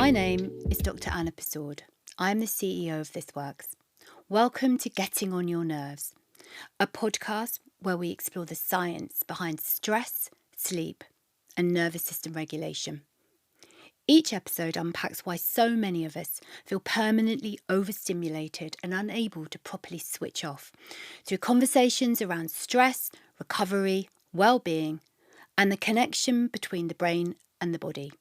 My name is Dr. Anna Persaud. I'm the CEO of This Works. Welcome to Getting on Your Nerves, a podcast where we explore the science behind stress, sleep, and nervous system regulation. Each episode unpacks why so many of us feel permanently overstimulated and unable to properly switch off through conversations around stress, recovery, well-being, and the connection between the brain and the body.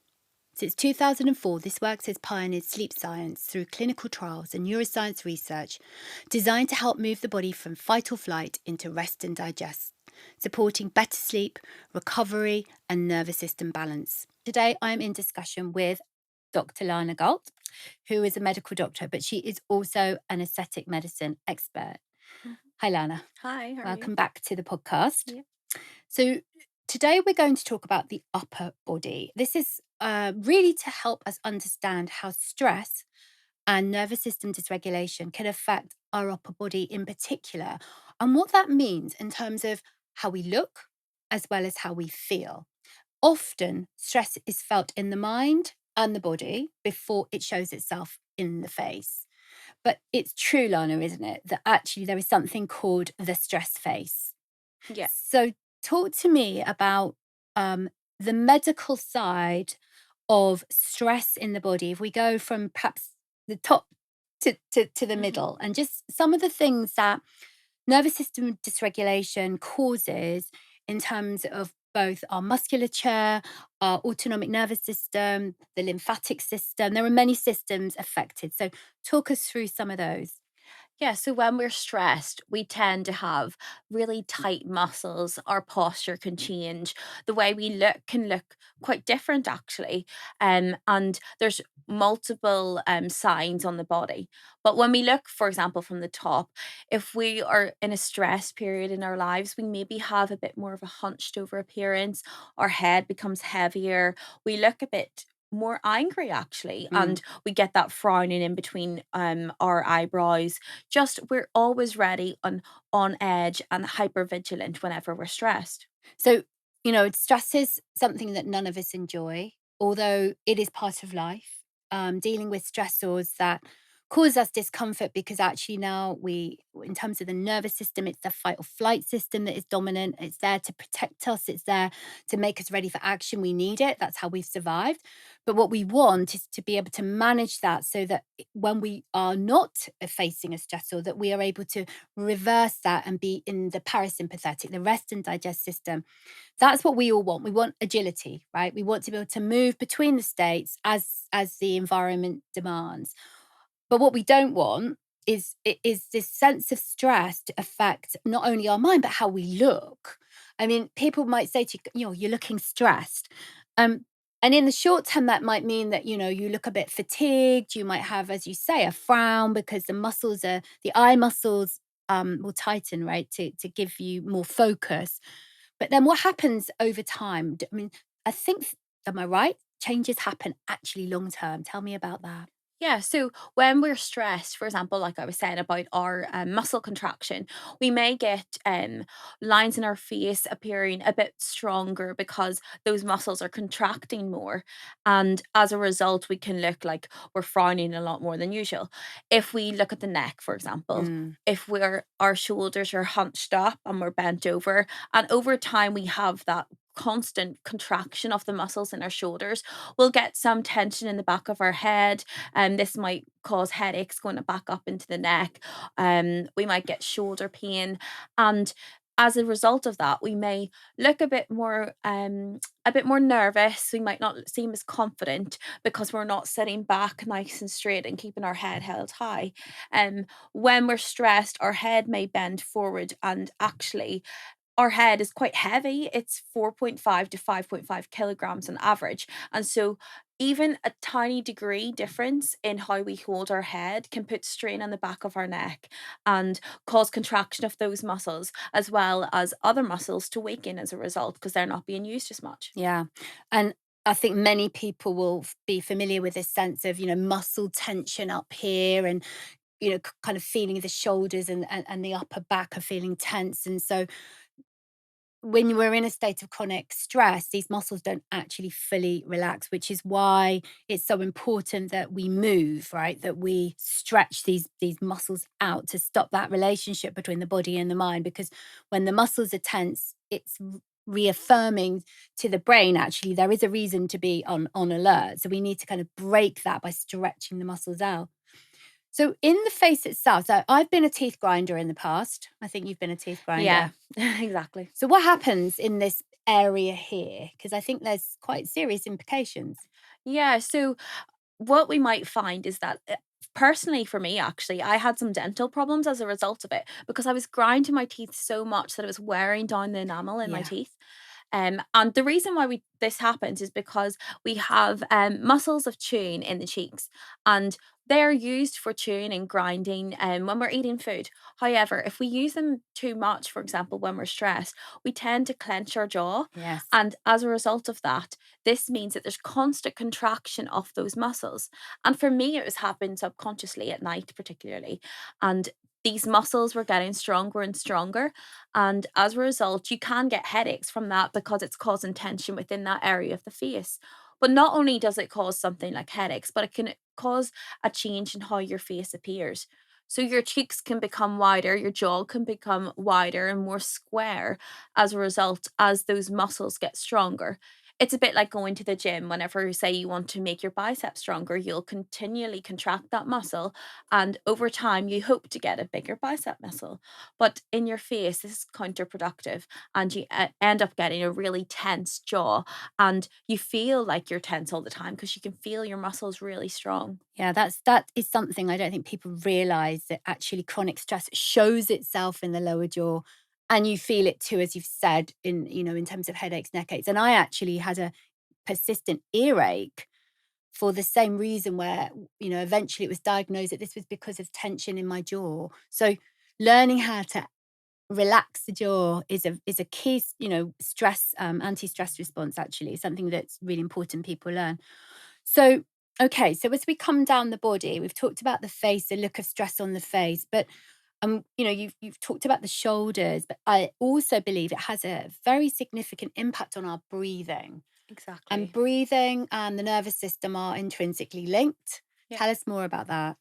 Since 2004, This Works has pioneered sleep science through clinical trials and neuroscience research designed to help move the body from fight or flight into rest and digest, supporting better sleep, recovery, and nervous system balance. Today, I'm in discussion with Dr. Lana Gault, who is a medical doctor, but she is also an aesthetic medicine expert. Mhm. Hi, Lana. Hi, how are you? Welcome back to the podcast. Yeah. So, today we're going to talk about the upper body. This is really to help us understand how stress and nervous system dysregulation can affect our upper body in particular, and what that means in terms of how we look as well as how we feel. Often, stress is felt in the mind and the body before it shows itself in the face. But it's true, Lana, isn't it, that actually there is something called the stress face. Yeah. So, talk to me about the medical side of stress in the body. If we go from perhaps the top to the Mhm. middle, and just some of the things that nervous system dysregulation causes in terms of both our musculature, our autonomic nervous system, the lymphatic system. There are many systems affected. So, talk us through some of those. Yeah, so when we're stressed, we tend to have really tight muscles. Our posture can change. The way we look can look quite different, actually. And there's multiple signs on the body. But when we look, for example, from the top, if we are in a stress period in our lives, we maybe have a bit more of a hunched over appearance. Our head becomes heavier. We look a bit more angry, actually, Mm. and we get that frowning in between our eyebrows. Just we're always ready, on edge and hyper vigilant whenever we're stressed. So, stress is something that none of us enjoy, although it is part of life. Dealing with stressors that cause us discomfort because actually now in terms of the nervous system, it's the fight or flight system that is dominant. It's there to protect us, it's there to make us ready for action. We need it. That's how we've survived. But what we want is to be able to manage that so that when we are not facing a stressor, that we are able to reverse that and be in the parasympathetic, the rest and digest system. That's what we all want. We want agility, right? We want to be able to move between the states as the environment demands. But what we don't want is this sense of stress to affect not only our mind but how we look. I mean, people might say to you, you're looking stressed. Um, and in the short term, that might mean that, you look a bit fatigued. You might have, as you say, a frown because the eye muscles will tighten, right, to give you more focus. But then what happens over time? I mean, I think, am I right? Changes happen actually long term. Tell me about that. Yeah, so when we're stressed, for example, like I was saying about our muscle contraction, we may get lines in our face appearing a bit stronger because those muscles are contracting more. And as a result, we can look like we're frowning a lot more than usual. If we look at the neck, for example, Mm. if our shoulders are hunched up and we're bent over, and over time we have that constant contraction of the muscles in our shoulders, we'll get some tension in the back of our head, and this might cause headaches going back up into the neck. We might get shoulder pain, and as a result of that, we may look a bit more nervous. We might not seem as confident because we're not sitting back nice and straight and keeping our head held high. When we're stressed, our head may bend forward, and actually our head is quite heavy. It's 4.5 to 5.5 kilograms on average. And so, even a tiny degree difference in how we hold our head can put strain on the back of our neck and cause contraction of those muscles, as well as other muscles to weaken as a result because they're not being used as much. Yeah. And I think many people will be familiar with this sense of, muscle tension up here and, kind of feeling the shoulders and the upper back are feeling tense. And so when we're in a state of chronic stress, these muscles don't actually fully relax, which is why it's so important that we move, right? That we stretch these muscles out to stop that relationship between the body and the mind. Because when the muscles are tense, it's reaffirming to the brain actually there is a reason to be on alert. So we need to kind of break that by stretching the muscles out. So in the face itself, so I've been a teeth grinder in the past. I think you've been a teeth Yeah, grinder. exactly. So what happens in this area here? Because I think there's quite serious implications. Yeah, so what we might find is that personally for me actually I had some dental problems as a result of it because I was grinding my teeth so much that it was wearing down the enamel in my Yeah. teeth. And the reason why we this happens is because we have muscles of chewing in the cheeks, and they're used for chewing and grinding when we're eating food. However, if we use them too much, for example, when we're stressed, we tend to clench our jaw. Yes. And as a result of that, this means that there's constant contraction of those muscles. And for me, it was happening subconsciously at night, particularly. And these muscles were getting stronger and stronger. And as a result, you can get headaches from that because it's causing tension within that area of the face. But not only does it cause something like headaches, but it can cause a change in how your face appears. So your cheeks can become wider, your jaw can become wider and more square as a result as those muscles get stronger. It's a bit like going to the gym. Whenever, say, you want to make your biceps stronger, you'll continually contract that muscle. And over time, you hope to get a bigger bicep muscle. But in your face, this is counterproductive. And you end up getting a really tense jaw. And you feel like you're tense all the time because you can feel your muscles really strong. Yeah, that is something I don't think people realize that actually chronic stress shows itself in the lower jaw and you feel it too, as you've said, in terms of headaches, neck aches. And I actually had a persistent earache for the same reason where, eventually it was diagnosed that this was because of tension in my jaw. So learning how to relax the jaw is a key, stress, anti-stress response, actually, something that's really important people learn. So, okay, so as we come down the body, we've talked about the face, the look of stress on the face, but you've talked about the shoulders, but I also believe it has a very significant impact on our breathing. And Exactly. breathing and the nervous system are intrinsically linked. Yeah. Tell us more about that.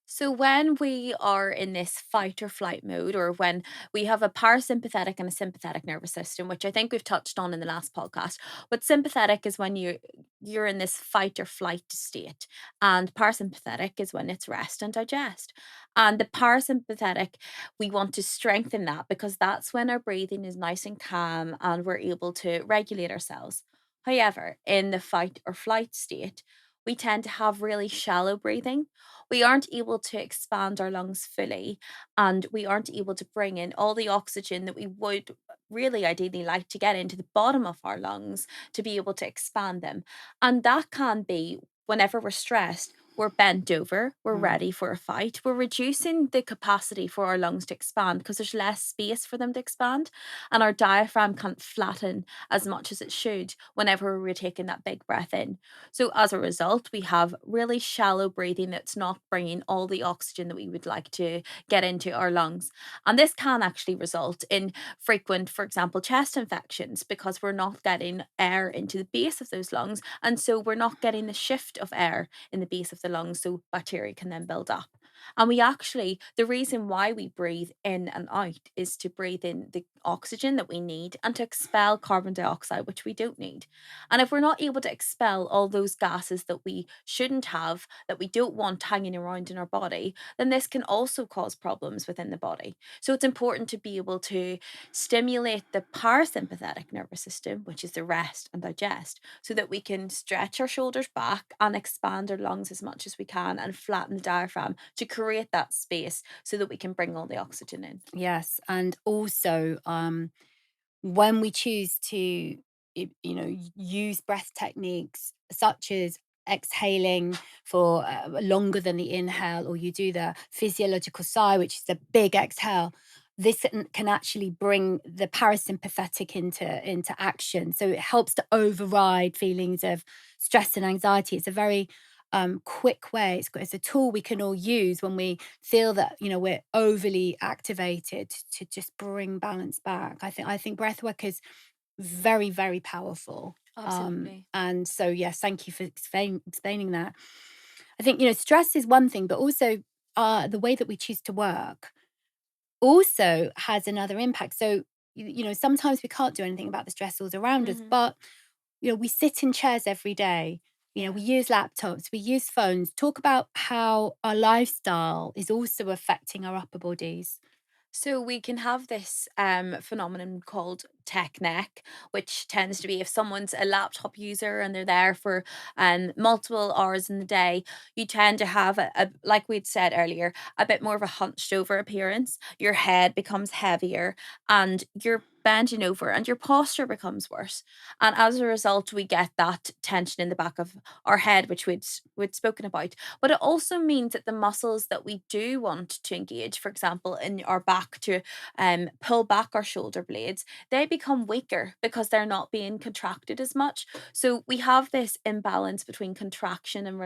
So, when we are in this fight or flight mode, or when we have a parasympathetic and a sympathetic nervous system, which I think we've touched on in the last podcast, but sympathetic is when you're in this fight or flight state, and parasympathetic is when it's rest and digest. And the parasympathetic, we want to strengthen that because that's when our breathing is nice and calm, and we're able to regulate ourselves. However, in the fight or flight state, we tend to have really shallow breathing. We aren't able to expand our lungs fully, and we aren't able to bring in all the oxygen that we would really ideally like to get into the bottom of our lungs to be able to expand them. And that can be whenever we're stressed. We're bent over, we're Mm. ready for a fight. We're reducing the capacity for our lungs to expand because there's less space for them to expand. And our diaphragm can't flatten as much as it should whenever we're taking that big breath in. So as a result, we have really shallow breathing that's not bringing all the oxygen that we would like to get into our lungs. And this can actually result in frequent, for example, chest infections because we're not getting air into the base of those lungs. And so we're not getting the shift of air in the base of the lungs. So bacteria can then build up. And we actually, the reason why we breathe in and out is to breathe in the oxygen that we need and to expel carbon dioxide, which we don't need. And if we're not able to expel all those gases that we shouldn't have, that we don't want hanging around in our body, then this can also cause problems within the body. So it's important to be able to stimulate the parasympathetic nervous system, which is the rest and digest, so that we can stretch our shoulders back and expand our lungs as much as we can and flatten the diaphragm to create that space so that we can bring all the oxygen in. Yes, and also when we choose to use breath techniques such as exhaling for longer than the inhale, or you do the physiological sigh, which is a big exhale, this can actually bring the parasympathetic into action, so it helps to override feelings of stress and anxiety. It's a very quick way. It's a tool we can all use when we feel that, we're overly activated, to just bring balance back. I think breath work is very, very powerful. Absolutely. And so, yes, thank you for explaining that. I think, stress is one thing, but also the way that we choose to work also has another impact. So, sometimes we can't do anything about the stressors around us, Mhm. but, we sit in chairs every day. Yeah. We use laptops, we use phones. Talk about how our lifestyle is also affecting our upper bodies. So we can have this phenomenon called tech neck, which tends to be if someone's a laptop user and they're there for multiple hours in the day, you tend to have like we'd said earlier, a bit more of a hunched over appearance. Your head becomes heavier and you're bending over and your posture becomes worse. And as a result, we get that tension in the back of our head, which we'd spoken about. But it also means that the muscles that we do want to engage, for example, in our back to pull back our shoulder blades, they become weaker because they're not being contracted as much. So we have this imbalance between contraction and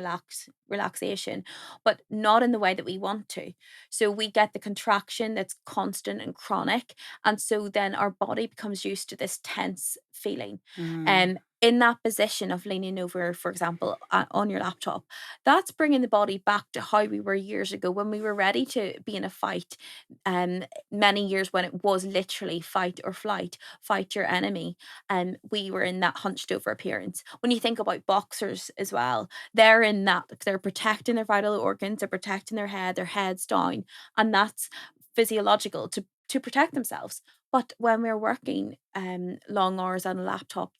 relaxation, but not in the way that we want to. So we get the contraction that's constant and chronic, and so then our body becomes used to this tense feeling. Mm. In that position of leaning over, for example, on your laptop, that's bringing the body back to how we were years ago when we were ready to be in a fight. Many years when it was literally fight or flight, fight your enemy, and we were in that hunched over appearance. When you think about boxers as well, they're in that, they're protecting their vital organs, they're protecting their heads down, and that's physiological to protect themselves. But when we're working long hours on a laptop,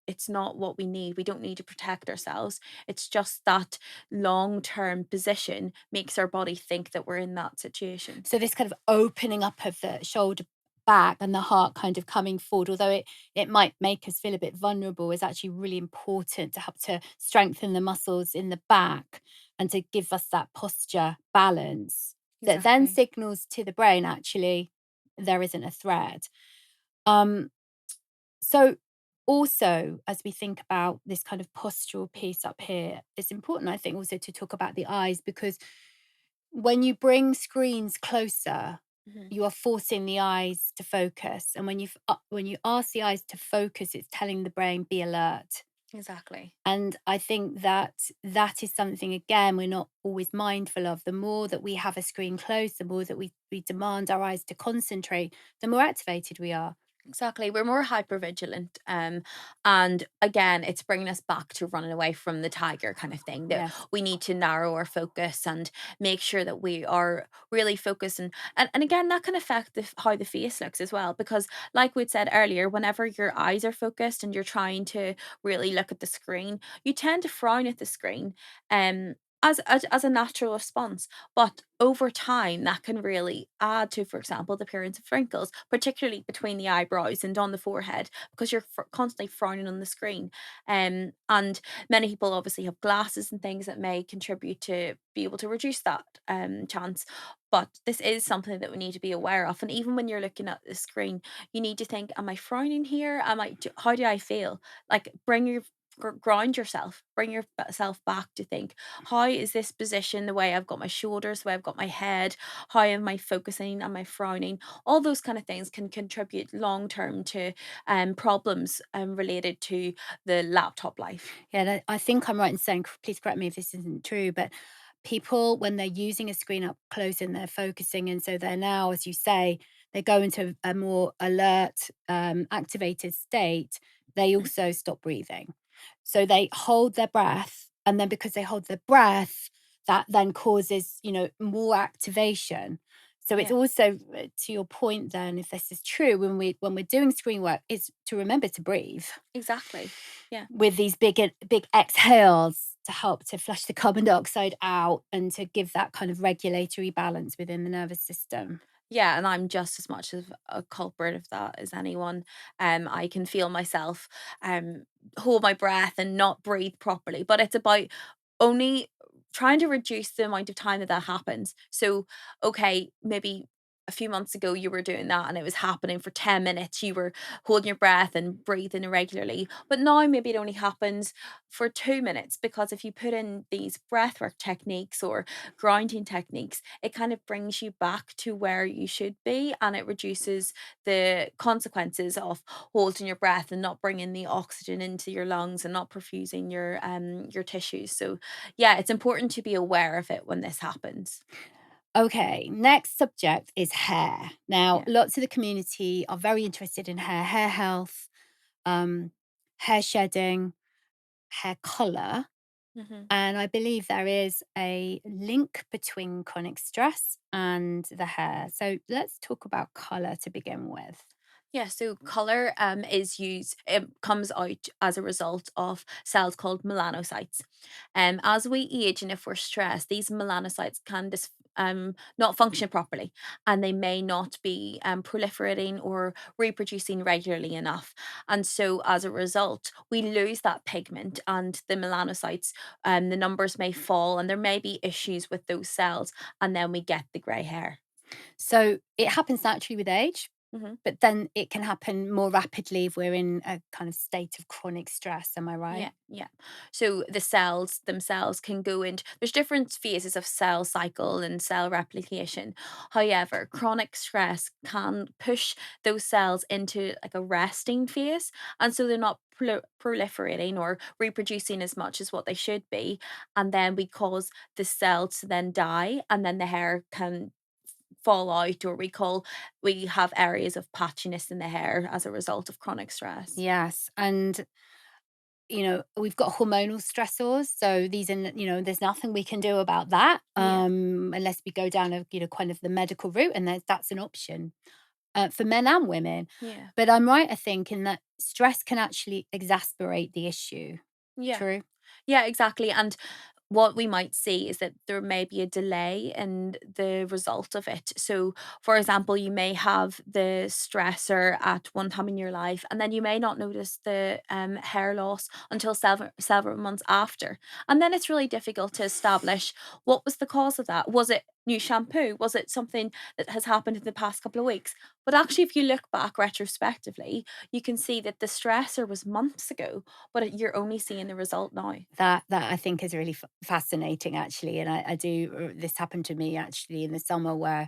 it's not what we need. We don't need to protect ourselves. It's just that long term position makes our body think that we're in that situation. So this kind of opening up of the shoulder back and the heart kind of coming forward, although it might make us feel a bit vulnerable, is actually really important to help to strengthen the muscles in the back and to give us that posture balance that then Exactly. signals to the brain actually there isn't a threat. Um, so also, as we think about this kind of postural piece up here, it's important, I think, also to talk about the eyes, because when you bring screens closer, Mhm. you are forcing the eyes to focus, and when you ask the eyes to focus, it's telling the brain, be alert. Exactly. And I think that that is something, again, we're not always mindful of. The more that we have a screen close, the more that we demand our eyes to concentrate, the more activated we are. Exactly. We're more hyper vigilant. And again, it's bringing us back to running away from the tiger kind of thing, that Yes. we need to narrow our focus and make sure that we are really focused. And again, that can affect how the face looks as well. Because, like we'd said earlier, whenever your eyes are focused and you're trying to really look at the screen, you tend to frown at the screen. As a natural response. But over time, that can really add to, for example, the appearance of wrinkles, particularly between the eyebrows and on the forehead, because you're constantly frowning on the screen. And many people obviously have glasses and things that may contribute to be able to reduce that chance. But this is something that we need to be aware of. And even when you're looking at the screen, you need to think, am I frowning here? How do I feel? Like bring your ground yourself, bring yourself back to think, how is this position, the way I've got my shoulders, the way I've got my head, how am I focusing, am I frowning, all those kind of things can contribute long term to problems related to the laptop life. Yeah, I think I'm right in saying, please correct me if this isn't true, but people, when they're using a screen up close and they're focusing, and so they're now, as you say, they go into a more alert, activated state, they Mhm. also stop breathing. So they hold their breath, and then because they hold their breath, that then causes, more activation. So it's Yeah, also, to your point then, if this is true, when we're doing screen work, is to remember to breathe exactly. Yeah. with these big exhales to help to flush the carbon dioxide out and to give that kind of regulatory balance within the nervous system. Yeah, and I'm just as much of a culprit of that as anyone. I can feel myself um hold my breath and not breathe properly, but it's about only trying to reduce the amount of time that that happens. So, okay, maybe a few months ago you were doing that and it was happening for 10 minutes, you were holding your breath and breathing irregularly, but now maybe it only happens for 2 minutes, because if you put in these breathwork techniques or grounding techniques, it kind of brings you back to where you should be, and it reduces the consequences of holding your breath and not bringing the oxygen into your lungs and not perfusing your tissues. So yeah, it's important to be aware of it when this happens. Okay, next subject is hair. Now, Yeah. lots of the community are very interested in hair health, um, hair shedding, hair color. Mhm. And I believe there is a link between chronic stress and the hair. So let's talk about color to begin with. Yeah, so color is used, it comes out as a result of cells called melanocytes. As we age and if we're stressed, these melanocytes can not function properly, and they may not be proliferating or reproducing regularly enough. And so as a result, we lose that pigment and the melanocytes, the numbers may fall and there may be issues with those cells, and then we get the grey hair. So it happens naturally with age, Mhm. but then it can happen more rapidly if we're in a kind of state of chronic stress. Am I Yeah, right? yeah. So the cells themselves can go into, there's different phases of cell cycle and cell replication. However, chronic stress can push those cells into like a resting phase, and so they're not proliferating or reproducing as much as what they should be, and then we cause the cell to then die, and then the hair can fall out, or we have areas of patchiness in the hair as a result of chronic stress. Yes. And we've got hormonal stressors. So these are, there's nothing we can do about that Yeah, unless we go down kind of the medical route. And that's an option for men and women. yeah. But I'm right, I think, in that stress can actually exacerbate the issue. Yeah. True. Yeah, exactly. And what we might see is that there may be a delay in the result of it. So, for example, you may have the stressor at one time in your life, and then you may not notice the hair loss until several months after. And then it's really difficult to establish what was the cause of that. Was it new shampoo? Was it something that has happened in the past couple of weeks? But actually, if you look back retrospectively, you can see that the stressor was months ago, but you're only seeing the result now. That I think is really fascinating, actually. And I do. This happened to me actually in the summer where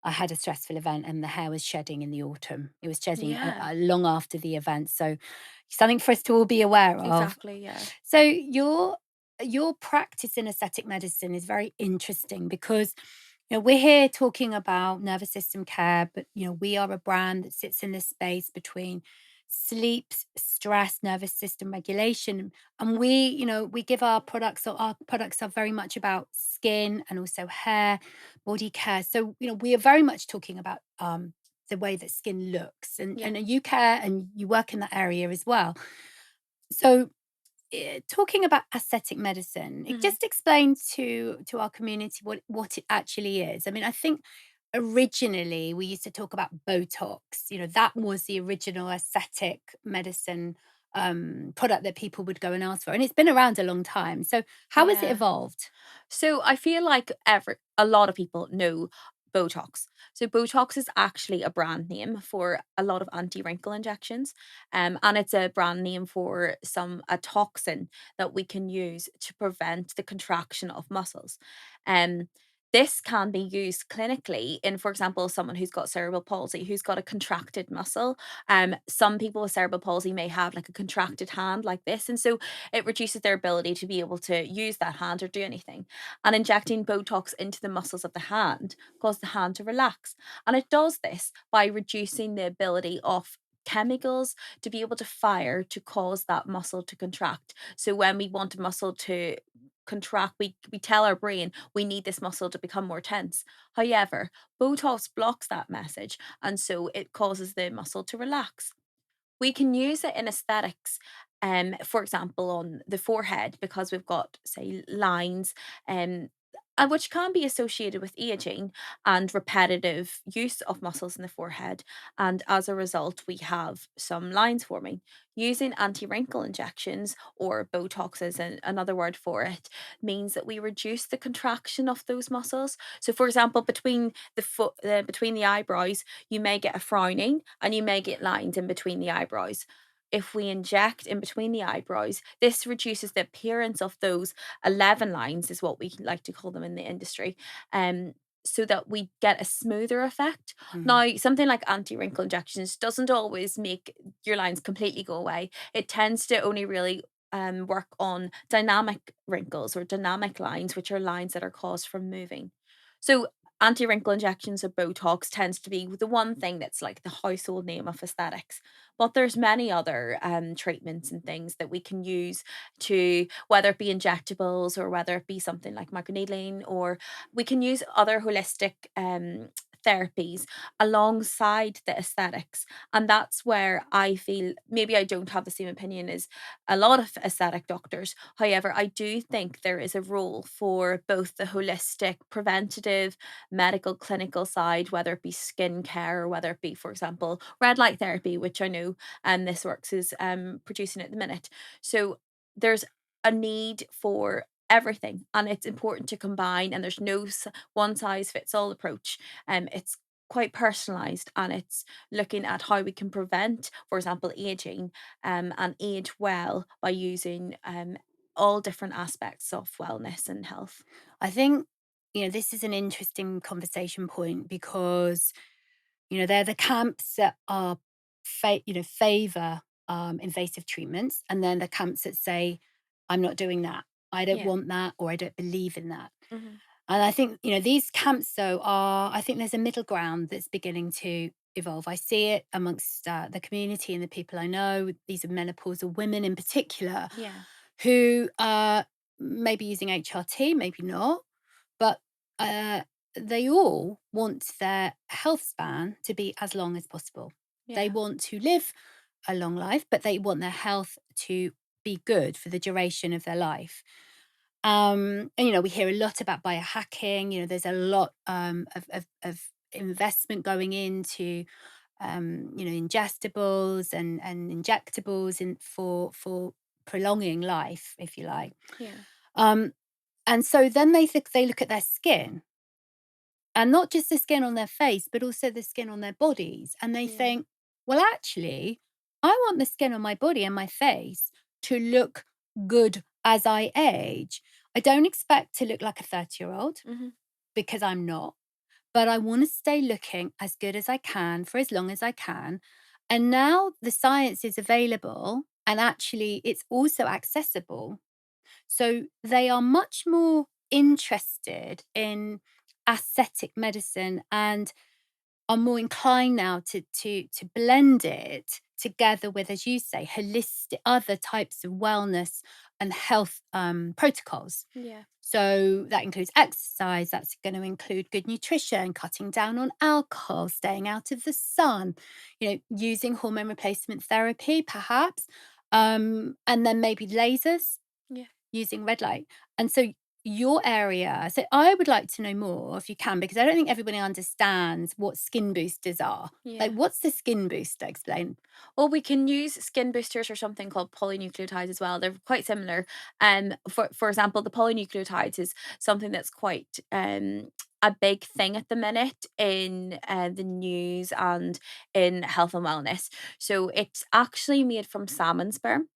I had a stressful event and the hair was shedding in the autumn. It was shedding Yeah, long after the event. So something for us to all be aware of. exactly, yeah. So your practice in aesthetic medicine is very interesting because we're here talking about nervous system care, but we are a brand that sits in this space between sleep, stress, nervous system regulation, and we give our products. So our products are very much about skin and also hair, body care. So we are very much talking about the way that skin looks, Yeah. and you care and you work in that area as well. So talking about aesthetic medicine, it Mhm. just explains to our community what it actually is. I mean, I think originally we used to talk about Botox. That was the original aesthetic medicine product that people would go and ask for, and it's been around a long time. So how has it Yeah. evolved? So I feel like a lot of people know Botox. So Botox is actually a brand name for a lot of anti-wrinkle injections. And it's a brand name for a toxin that we can use to prevent the contraction of muscles. Um this can be used clinically in, for example, someone who's got cerebral palsy, who's got a contracted muscle. Some people with cerebral palsy may have like a contracted hand like this. And so it reduces their ability to be able to use that hand or do anything. And injecting Botox into the muscles of the hand causes the hand to relax. And it does this by reducing the ability of chemicals to be able to fire to cause that muscle to contract. So when we want a muscle to contract, we tell our brain we need this muscle to become more tense. However, Botox blocks that message, and so it causes the muscle to relax. We can use it in aesthetics, for example, on the forehead, because we've got, say, lines. and which can be associated with aging and repetitive use of muscles in the forehead. And as a result, we have some lines forming. Using anti wrinkle injections, or Botox is another word for it, means that we reduce the contraction of those muscles. So, for example, between the eyebrows, you may get a frowning and you may get lines in between the eyebrows. If we inject in between the eyebrows, this reduces the appearance of those 11 lines, is what we like to call them in the industry, um, so that we get a smoother effect. Mhm. Now, something like anti wrinkle injections doesn't always make your lines completely go away. It tends to only really work on dynamic wrinkles or dynamic lines, which are lines that are caused from moving. So, anti wrinkle injections or Botox tends to be the one thing that's like the household name of aesthetics. But there's many other treatments and things that we can use to, whether it be injectables or whether it be something like microneedling, or we can use other holistic therapies alongside the aesthetics. And that's where I feel maybe I don't have the same opinion as a lot of aesthetic doctors. However, I do think there is a role for both the holistic, preventative, medical, clinical side, whether it be skincare or whether it be, for example, red light therapy, which I know this works is producing at the minute. So there's a need for everything, and it's important to combine, and there's no one size fits all approach. It's quite personalized, and it's looking at how we can prevent, for example, aging, and age well by using all different aspects of wellness and health. I think, this is an interesting conversation point because, there are the camps that are, favor invasive treatments, and then the camps that say, I'm not doing that. I don't Yeah. want that, or I don't believe in that. Hmm. And I think, these camps, though, I think there's a middle ground that's beginning to evolve. I see it amongst the community and the people I know. These are menopausal women in particular Yeah. who are maybe using HRT, maybe not, but uh, they all want their health span to be as long as possible. They Yeah. want to live a long life, but they want their health to be good for the duration of their life. And we hear a lot about biohacking. There's a lot of investment going into ingestibles and injectables for prolonging life, if you like. Yeah. Um, and so then they look at their skin, and not just the skin on their face, but also the skin on their bodies, and they Yeah. think, well, actually, I want the skin on my body and my face to look good as I age. I don't expect to look like a 30-year-old Hmm. because I'm not, but I want to stay looking as good as I can for as long as I can. And now the science is available, and actually it's also accessible. So they are much more interested in aesthetic medicine and are more inclined now to blend it together with, as you say, holistic other types of wellness and health protocols. Yeah. So that includes exercise, that's going to include good nutrition, cutting down on alcohol, staying out of the sun, using hormone replacement therapy, perhaps, and then maybe lasers Yeah. using red light. And so your area, so I would like to know more if you can, because I don't think everybody understands what skin boosters are. Like, Yeah. what's the skin booster? Explain. Well, we can use skin boosters or something called polynucleotides as well. They're quite similar. For example, the polynucleotides is something that's quite a big thing at the minute in the news and in health and wellness. So it's actually made from salmon sperm.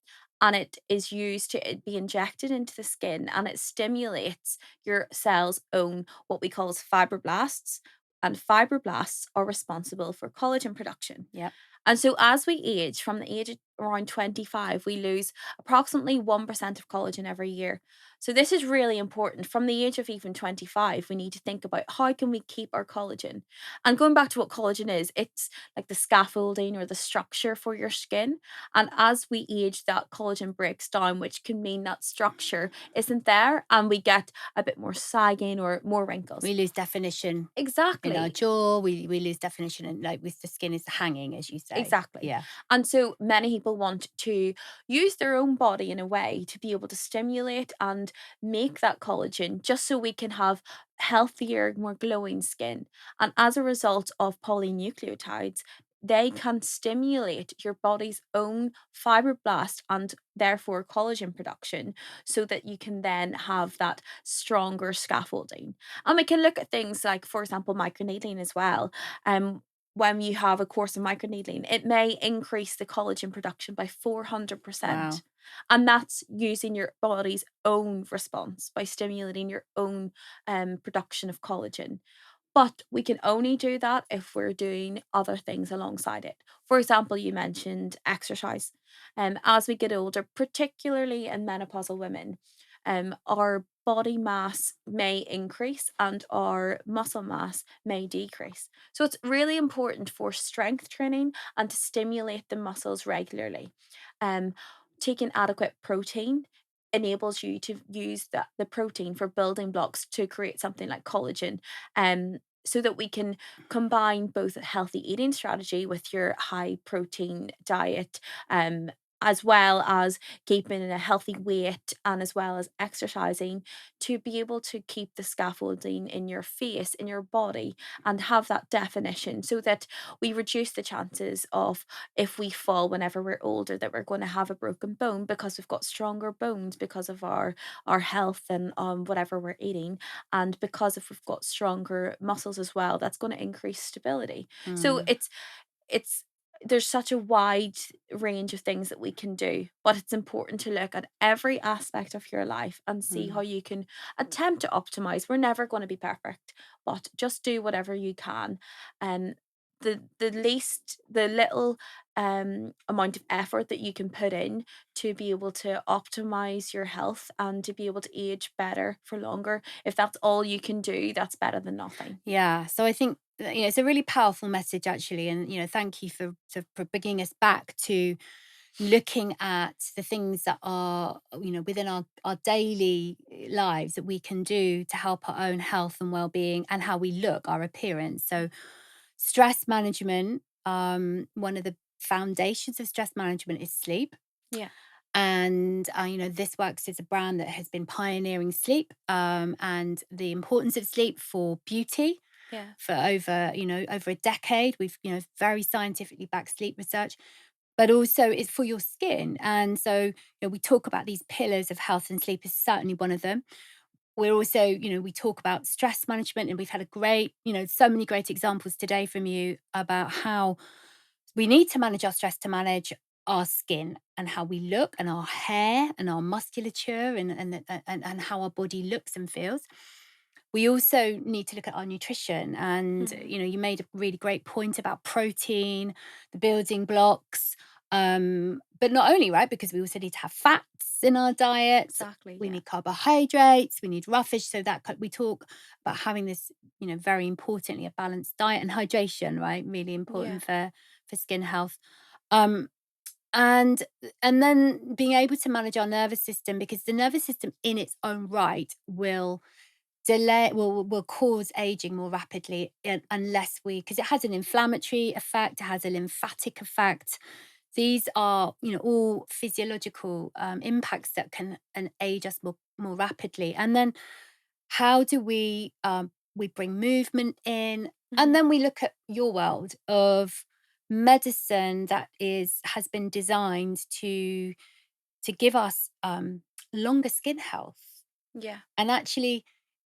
And it is used to be injected into the skin, and it stimulates your cell's own what we call as fibroblasts. And fibroblasts are responsible for collagen production. Yep. And so as we age, from the age of around 25, we lose approximately 1% of collagen every year. So this is really important. From the age of even 25, we need to think about how can we keep our collagen. And going back to what collagen is, it's like the scaffolding or the structure for your skin. And as we age, that collagen breaks down, which can mean that structure isn't there and we get a bit more sagging or more wrinkles. We lose definition in our Exactly. jaw. We lose definition in, like, with the skin is hanging, as you say. Exactly. Yeah. And so many people people want to use their own body in a way to be able to stimulate and make that collagen just so we can have healthier, more glowing skin. And as a result of polynucleotides, they can stimulate your body's own fibroblast and therefore collagen production so that you can then have that stronger scaffolding. And we can look at things like, for example, microneedling as well. When you have a course of microneedling, it may increase the collagen production by 400%. Wow. And that's using your body's own response by stimulating your own production of collagen. But we can only do that if we're doing other things alongside it. For example, you mentioned exercise. As we get older, particularly in menopausal women, our body mass may increase and our muscle mass may decrease. So it's really important for strength training and to stimulate the muscles regularly. Um, Taking adequate protein enables you to use the protein for building blocks to create something like collagen, so that we can combine both a healthy eating strategy with your high protein diet, as well as keeping a healthy weight and as well as exercising to be able to keep the scaffolding in your face, in your body, and have that definition so that we reduce the chances of, if we fall whenever we're older, that we're going to have a broken bone because we've got stronger bones because of our health and whatever we're eating, and because if we've got stronger muscles as well, that's going to increase stability. So Mm, it's there's such a wide range of things that we can do, but it's important to look at every aspect of your life and see how mm. you can attempt to optimize. We're never going to be perfect, but just do whatever you can. And the little amount of effort that you can put in to be able to optimize your health and to be able to age better for longer. If that's all you can do, that's better than nothing. Yeah, so I think it's a really powerful message actually, and thank you for bringing us back to looking at the things that are within our daily lives that we can do to help our own health and well-being and how we look, our appearance. So stress management, one of the foundations of stress management is sleep. Yeah. And this works is a brand that has been pioneering sleep, and the importance of sleep for beauty Yeah. for over a decade. We've very scientifically backed sleep research, but also it's for your skin. And so we talk about these pillars of health, and sleep is certainly one of them. We're also, we talk about stress management, and we've had a great, so many great examples today from you about how we need to manage our stress to manage our skin and how we look and our hair and our musculature, and how our body looks and feels. We also need to look at our nutrition, and Mhm. you made a really great point about protein, the building blocks. But not only, right, because we also need to have fats in our diet. Exactly. We Yeah. need carbohydrates, we need roughage. So that we talk about having this, very importantly, a balanced diet and hydration, right? Really Yeah. important for skin health. Um, and then being able to manage our nervous system, because the nervous system in its own right will cause aging more rapidly, unless we, because it has an inflammatory effect, it has a lymphatic effect. These are all physiological impacts that can age us more rapidly. And then how do we bring movement in, and Mhm. then we look at your world of medicine that is has been designed to give us longer skin health. Yeah. And actually,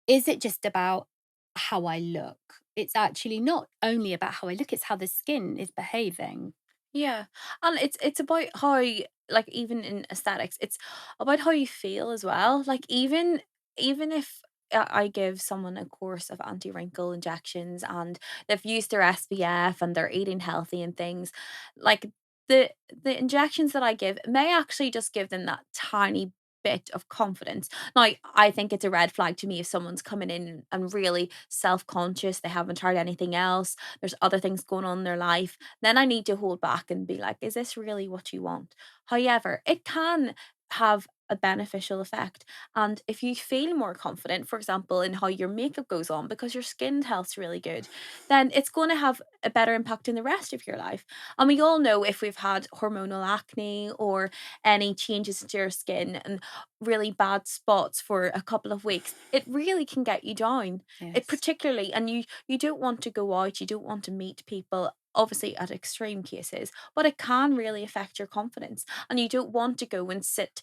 is it just about how I look? It's actually not only about how I look, it's how the skin is behaving. Yeah. And it's about how, like, even in aesthetics, it's about how you feel as well. Like, even if I give someone a course of anti-wrinkle injections and they've used their SPF and they're eating healthy and things, like, the injections that I give may actually just give them that tiny bit of confidence. Now, I think it's a red flag to me if someone's coming in and really self-conscious, they haven't tried anything else, there's other things going on in their life, then I need to hold back and be like, is this really what you want? However, it can have a beneficial effect. And if you feel more confident, for example, in how your makeup goes on because your skin health's really good, then it's going to have a better impact in the rest of your life. And we all know if we've had hormonal acne or any changes to your skin and really bad spots for a couple of weeks, it really can get you down. It Yes. particularly, and you don't want to go out, you don't want to meet people. Obviously, at extreme cases, but it can really affect your confidence. And you don't want to go and sit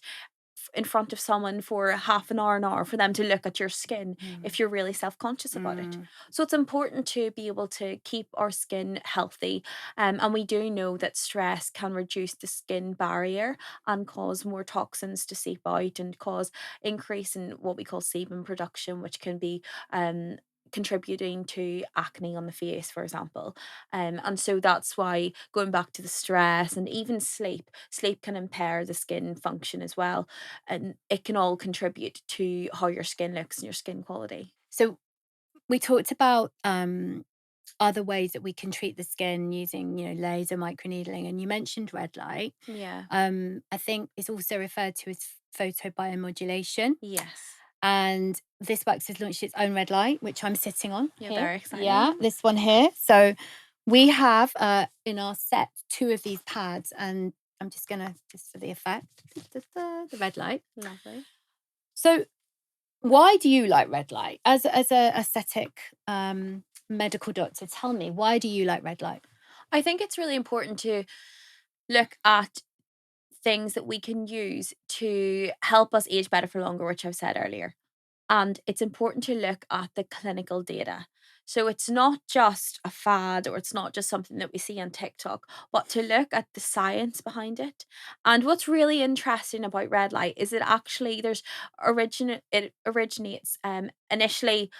in front of someone for half an hour for them to look at your skin Mm. if you're really self-conscious about it. Mm. So it's important to be able to keep our skin healthy. And we do know that stress can reduce the skin barrier and cause more toxins to seep out and cause increase in what we call sebum production, which can be um contributing to acne on the face, for example. And so that's why, going back to the stress and even sleep can impair the skin function as well, and it can all contribute to how your skin looks and your skin quality. So we talked about other ways that we can treat the skin using, laser microneedling, and you mentioned red light. Yeah. I think it's also referred to as photobiomodulation. Yes. And this wax has launched its own red light, which I'm sitting on Yeah, here. very Yeah, exciting. this one here. So we have in our set two of these pads, and I'm just gonna just for the effect, the red light. Lovely. So why do you like red light as a aesthetic medical doctor? Tell me, why do you like red light? I think it's really important to look at things that we can use to help us age better for longer, which I've said earlier. And it's important to look at the clinical data. So it's not just a fad or it's not just something that we see on TikTok, but to look at the science behind it. And what's really interesting about red light is it actually it originates initially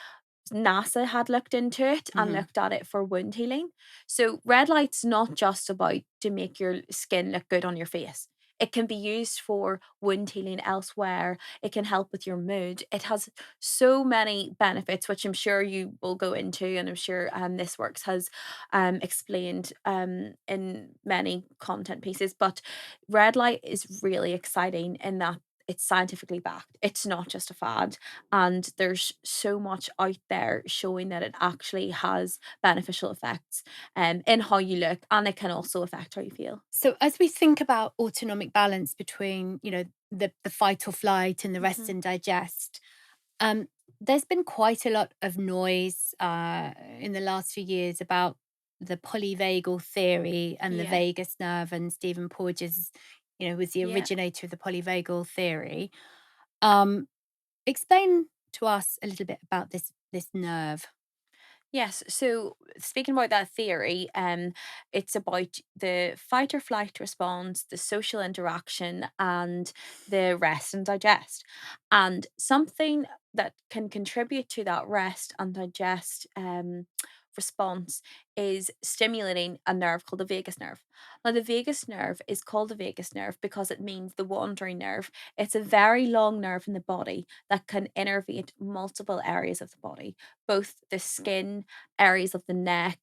NASA had looked into it and Hmm. looked at it for wound healing. So red light's not just about to make your skin look good on your face. It can be used for wound healing elsewhere. It can help with your mood. It has so many benefits, which I'm sure you will go into, and I'm sure this works has explained in many content pieces. But red light is really exciting in that it's scientifically backed. It's not just a fad, and there's so much out there showing that it actually has beneficial effects in how you look, and it can also affect how you feel. So as we think about autonomic balance between, the fight or flight and the rest Hmm. and digest, um, there's been quite a lot of noise in the last few years about the polyvagal theory and the Yeah. vagus nerve, and Stephen Porges, was the Yeah. originator of the polyvagal theory. Um, Explain to us a little bit about this nerve. Yes. So speaking about that theory, it's about the fight or flight response, the social interaction, and the rest and digest. And something that can contribute to that rest and digest response is stimulating a nerve called the vagus nerve. Now, the vagus nerve is called the vagus nerve because it means the wandering nerve. It's a very long nerve in the body that can innervate multiple areas of the body, both the skin, areas of the neck,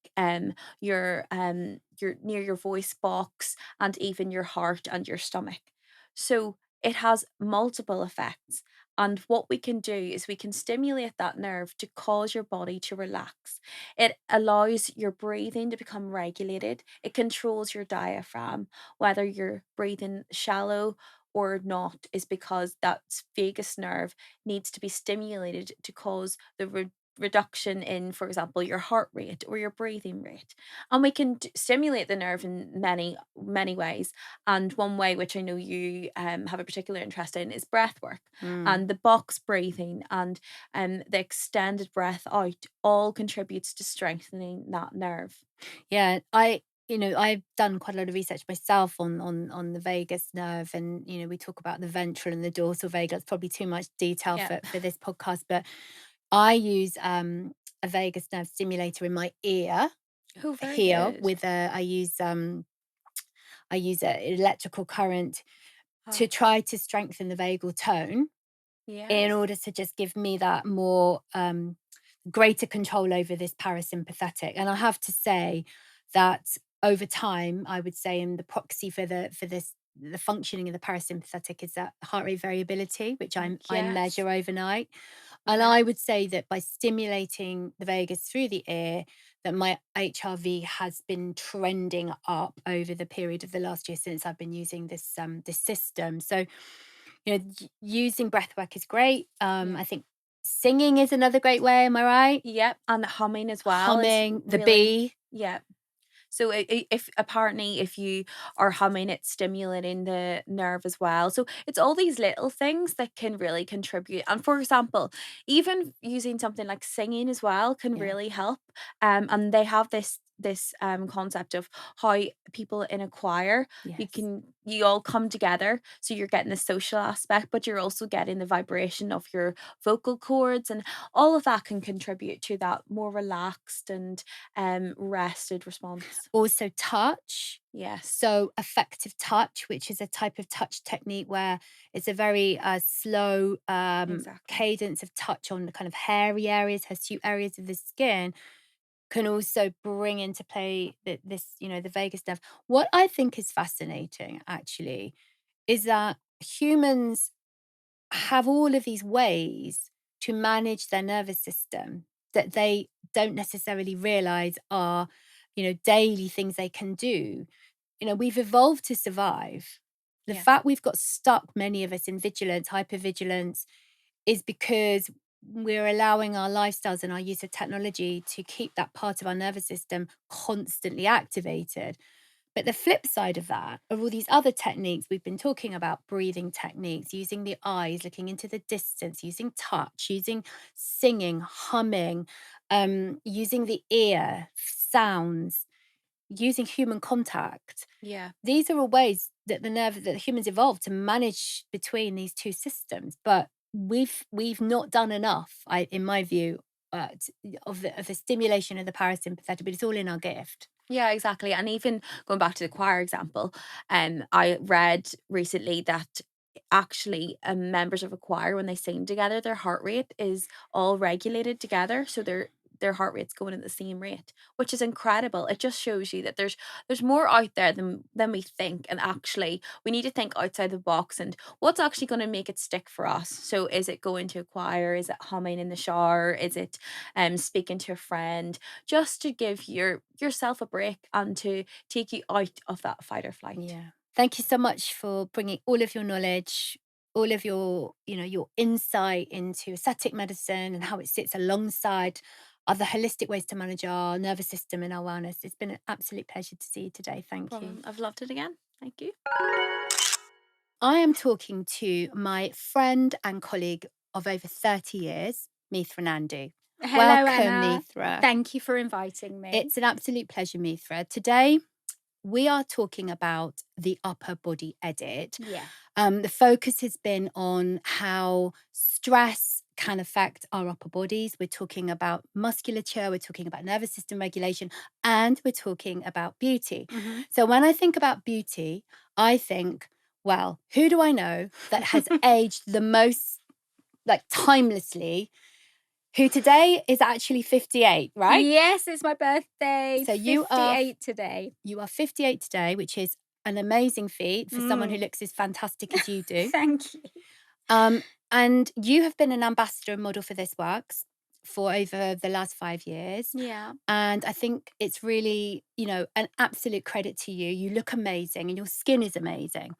your near your voice box, and even your heart and your stomach. So it has multiple effects. And what we can do is we can stimulate that nerve to cause your body to relax. It allows your breathing to become regulated. It controls your diaphragm. Whether you're breathing shallow or not is because that vagus nerve needs to be stimulated to cause the reduction in, for example, your heart rate or your breathing rate. And we can stimulate the nerve in many ways. And one way, which I know you have a particular interest in, is breath work. Mm. And the box breathing and the extended breath out all contributes to strengthening that nerve. Yeah, I've done quite a lot of research myself on the vagus nerve, and we talk about the ventral and the dorsal vagus. Probably too much detail Yeah. for this podcast, but I use a vagus nerve stimulator in my ear Oh, very here good. with a I use a electrical current to Oh, try to strengthen the vagal tone in yes. order to just give me that more greater control over this parasympathetic. And I have to say that over time, I would say, in the proxy for this the functioning of the parasympathetic is that heart rate variability, which I Yes. measure overnight. And Yeah. I would say that by stimulating the vagus through the ear, that my HRV has been trending up over the period of the last year since I've been using this system. So, using breath work is great. Yeah. I think singing is another great way. Am I right? Yep, and humming as well is Humming, the really, bee. yeah. So if apparently if you are humming, it's stimulating the nerve as well. So it's all these little things that can really contribute. And for example, even using something like singing as well can Yeah. really help. And they have this concept of how people in a choir, Yes. you all come together, so you're getting the social aspect, but you're also getting the vibration of your vocal cords, and all of that can contribute to that more relaxed and rested response. Also touch. Yes, So effective touch, which is a type of touch technique where it's a very slow exactly. cadence of touch on the kind of hairy areas, hirsute areas of the skin, can also bring into play the vagus nerve. What I think is fascinating, actually, is that humans have all of these ways to manage their nervous system that they don't necessarily realize are, daily things they can do. We've evolved to survive. The Yeah. fact we've got stuck, many of us, in vigilance, hypervigilance, is because we're allowing our lifestyles and our use of technology to keep that part of our nervous system constantly activated. But the flip side of that are all these other techniques we've been talking about, breathing techniques, using the eyes, looking into the distance, using touch, using singing, humming, using the ear, sounds, using human contact. Yeah. These are all ways that the humans evolved to manage between these two systems. But we've not done enough, in my view, of the stimulation of the parasympathetic, but it's all in our gift. Yeah, exactly. And even going back to the choir example, I read recently that actually members of a choir, when they sing together, their heart rate is all regulated together. So their heart rate's going at the same rate, which is incredible. It just shows you that there's more out there than we think. And actually we need to think outside the box and what's actually going to make it stick for us. So is it going to a choir? Is it humming in the shower? Is it speaking to a friend? Just to give yourself a break and to take you out of that fight or flight. Yeah. Thank you so much for bringing all of your knowledge, all of your insight into aesthetic medicine and how it sits alongside other holistic ways to manage our nervous system and our wellness. It's been an absolute pleasure to see you today. Thank you. Problem. I've loved it again. Thank you. I am talking to my friend and colleague of over 30 years, Mithra Nandu. Hello, Welcome, Anna. Mithra. Thank you for inviting me. It's an absolute pleasure, Mithra. Today, we are talking about the upper body edit. Yeah. The focus has been on how stress can affect our upper bodies. We're talking about musculature, we're talking about nervous system regulation, and we're talking about beauty. hmm So when I think about beauty, I think, well, who do I know that has aged the most, like, timelessly, who today is actually 58, right? Yes, it's my birthday. So you are 58 today. you are 58 today, which is an amazing feat for someone who Mm. looks as fantastic as you do. Thank you. Um, and you have been an ambassador and model for This Works for over the last 5 years. Yeah. And I think it's really, an absolute credit to you. You look amazing and your skin is amazing.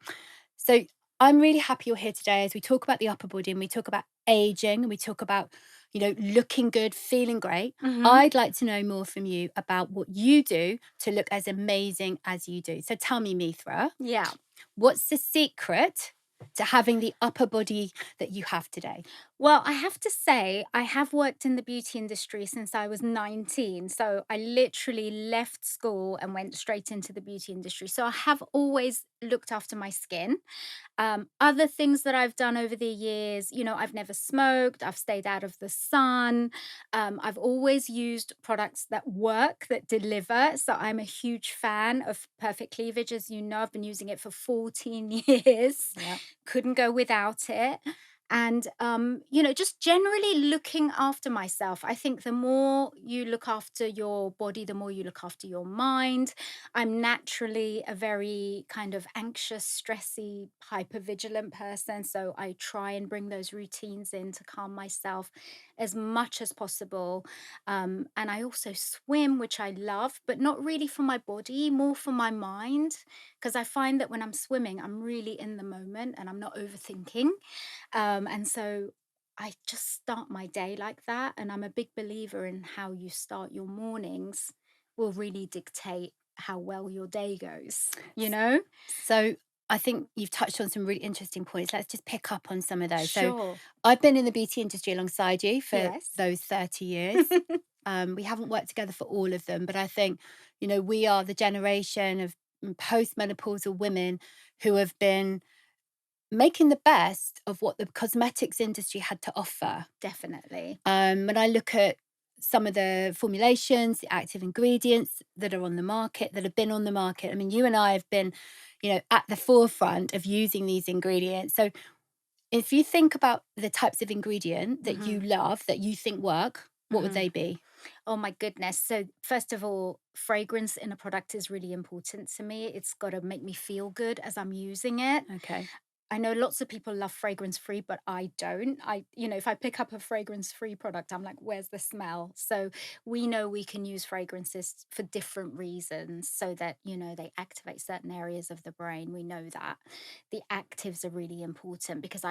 So I'm really happy you're here today as we talk about the upper body and we talk about aging and we talk about, looking good, feeling great. hmm I'd like to know more from you about what you do to look as amazing as you do. So tell me, Mithra, Yeah. what's the secret to having the upper body that you have today? Well, I have to say, I have worked in the beauty industry since I was 19. So I literally left school and went straight into the beauty industry. So I have always looked after my skin. Other things that I've done over the years, I've never smoked, I've stayed out of the sun. I've always used products that work, that deliver. So I'm a huge fan of Perfect Cleavage. As you know, I've been using it for 14 years. Yeah. Couldn't go without it. And, just generally looking after myself. I think the more you look after your body, the more you look after your mind. I'm naturally a very kind of anxious, stressy, hypervigilant person. So I try and bring those routines in to calm myself as much as possible. And I also swim, which I love, but not really for my body, more for my mind. Because I find that when I'm swimming, I'm really in the moment and I'm not overthinking. And so I just start my day like that. And I'm a big believer in how you start your mornings will really dictate how well your day goes, you S- know? So I think you've touched on some really interesting points. Let's just pick up on some of those. So Sure. I've been in the beauty industry alongside you for Yes. those 30 years. We haven't worked together for all of them, but I think, we are the generation of postmenopausal women who have been making the best of what the cosmetics industry had to offer. Definitely. When I look at some of the formulations, the active ingredients that are on the market, that have been on the market, I mean, you and I have been, at the forefront of using these ingredients. So if you think about the types of ingredient that you Hmm. love, that you think work, what would Hmm. they be? Oh my goodness. So, first of all, fragrance in a product is really important to me. It's got to make me feel good as I'm using it. Okay. I know lots of people love fragrance free, but I don't. If I pick up a fragrance free product, I'm like, where's the smell? So we know we can use fragrances for different reasons so that, they activate certain areas of the brain. We know that the actives are really important because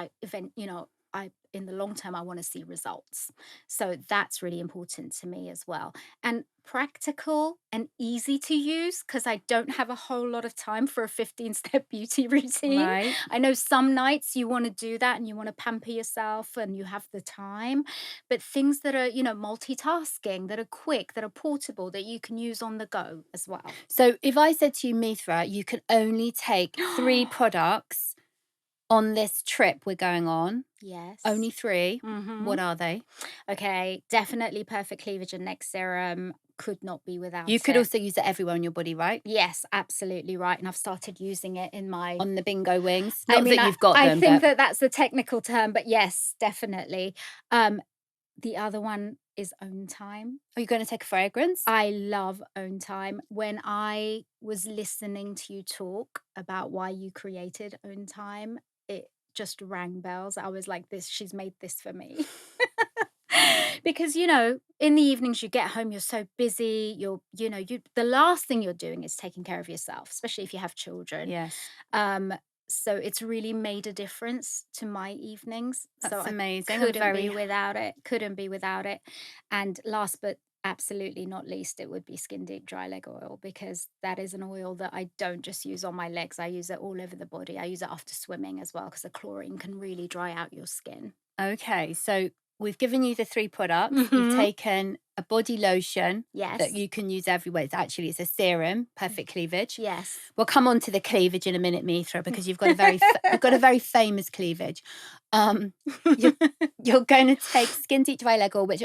in the long term, I want to see results. So that's really important to me as well. And practical and easy to use because I don't have a whole lot of time for a 15-step beauty routine. Right. I know some nights you want to do that and you want to pamper yourself and you have the time, but things that are, multitasking, that are quick, that are portable, that you can use on the go as well. So if I said to you, Mithra, you can only take three products on this trip we're going on, only Yes. three, Hmm. what are they? Okay, definitely perfect cleavage and neck serum. Could not be You without could it. also use it everywhere on your body, right? Yes, absolutely right. And I've started using it in my. On the bingo wings. I Not mean, that I, you've got I them, think but that that's a technical term, but yes, definitely. Um, the other one is own time. are you going to take a fragrance? I love own time. When I was listening to you talk about why you created own time, it just rang bells. I was like, this, she's made this for me. Because, in the evenings you get home, you're so busy, the last thing you're doing is taking care of yourself, especially if you have children. Yes, Um, so it's really made a difference to my evenings. So that's I amazing. I'm couldn't be very without it. Couldn't be without it. And last but absolutely not least, it would be Skin Deep Dry Leg Oil because that is an oil that I don't just use on my legs. I use it all over the body. I use it after swimming as well because the chlorine can really dry out your skin. okay. So we've given you the three products. You've Hmm. taken a body lotion that Yes. you can use everywhere. It's a serum, perfect cleavage. Yes. We'll come on to the cleavage in a minute, Mithra, because you've got you've got a very famous cleavage. Um, you're you're going to take Skin Deep Dry Leg Oil, which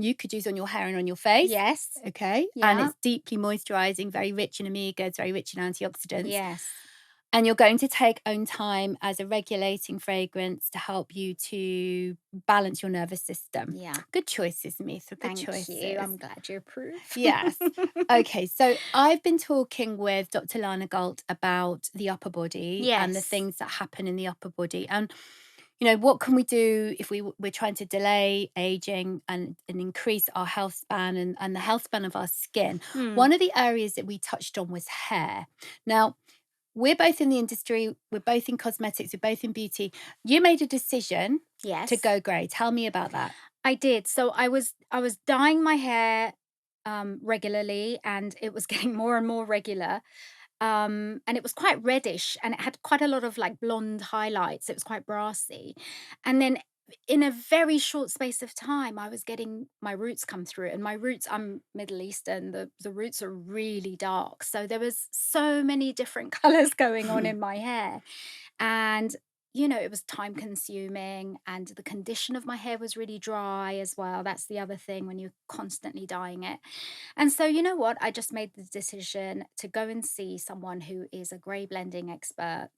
you could use on your hair and on your face. Yes. Okay, and Yeah. it's deeply moisturising, very rich in omega, it's very rich in antioxidants. Yes. And you're going to take Own Time as a regulating fragrance to help you to balance your nervous system. Yeah. Good choices, Mithra. Good Thank you. choices. I'm glad you approve. Yes. Okay, so I've been talking with Dr. Lana Gault about the upper body and the Yes. things that happen in the upper body. And, what can we do if we're trying to delay aging and increase our health span and the health span of our skin? Hmm. One of the areas that we touched on was hair. Now, we're both in the industry, we're both in cosmetics, we're both in beauty. You made a decision to Yes. go grey. Tell me about that. I did. So I was dyeing my hair regularly and it was getting more and more regular. And it was quite reddish and it had quite a lot of like blonde highlights. It was quite brassy. And then in a very short space of time, I was getting my roots come through. And my roots, I'm Middle Eastern, the roots are really dark. So there was so many different colors going on in my hair. And it was time consuming and the condition of my hair was really dry as well. That's the other thing when you're constantly dyeing it. And so, you know what? I just made the decision to go and see someone who is a grey blending expert.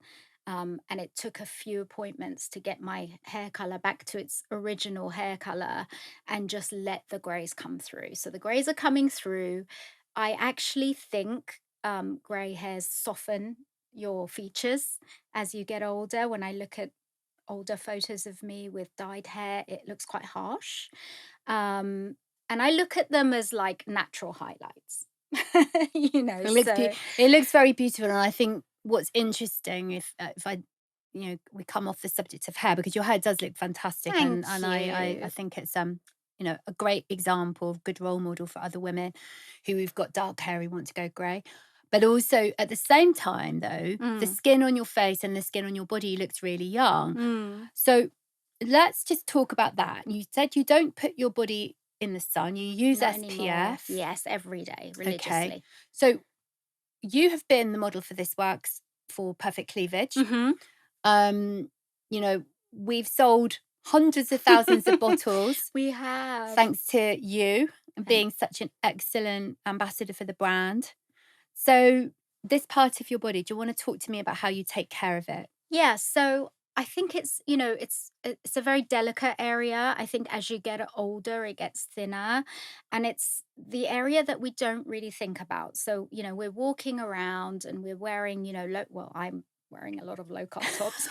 And it took a few appointments to get my hair color back to its original hair color and just let the grays come through. So the grays are coming through. I actually think gray hairs soften your features as you get older. When I look at older photos of me with dyed hair, it looks quite harsh. Um, and I look at them as like natural highlights, It looks so it looks very beautiful, and I think what's interesting, if I, we come off the subject of hair, because your hair does look fantastic, and thank I you. think it's a great example of good role model for other women who've got dark hair who want to go grey. But also at the same time, though, the Mm, skin on your face and the skin on your body looks really young. mm. So let's just talk about that. You said you don't put your body in the sun, you use Not anymore. SPF. Yes, every day, Okay. religiously. So you have been the model for this wax for perfect cleavage. Mhm. Um, you know, we've sold hundreds of thousands of bottles We have. thanks to you Thank being such an excellent ambassador for the brand. So, this part of your body, do you want to talk to me about how you take care of it? Yeah, so I think it's a very delicate area. I think as you get older, it gets thinner, and it's the area that we don't really think about. So, we're walking around and we're wearing, I'm wearing a lot of low cut tops.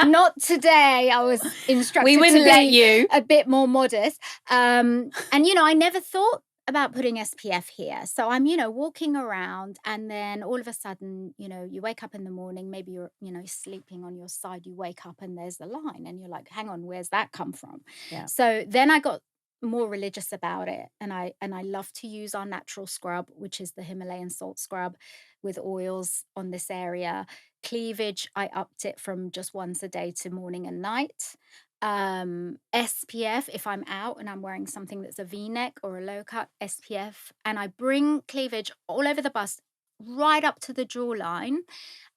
Not today. I was We instructed to wouldn't let be you. a bit more modest. And I never thought about putting SPF here. So I'm, walking around, and then all of a sudden, you wake up in the morning, maybe you're, sleeping on your side, you wake up and there's the line and you're like, hang on, where's that come from? Yeah. So then I got more religious about it, and I love to use our natural scrub, which is the Himalayan salt scrub with oils on this area. Cleavage, I upped it from just once a day to morning and night. SPF, if I'm out and I'm wearing something that's a V-neck or a low cut, SPF, and I bring cleavage all over the bust, right up to the jawline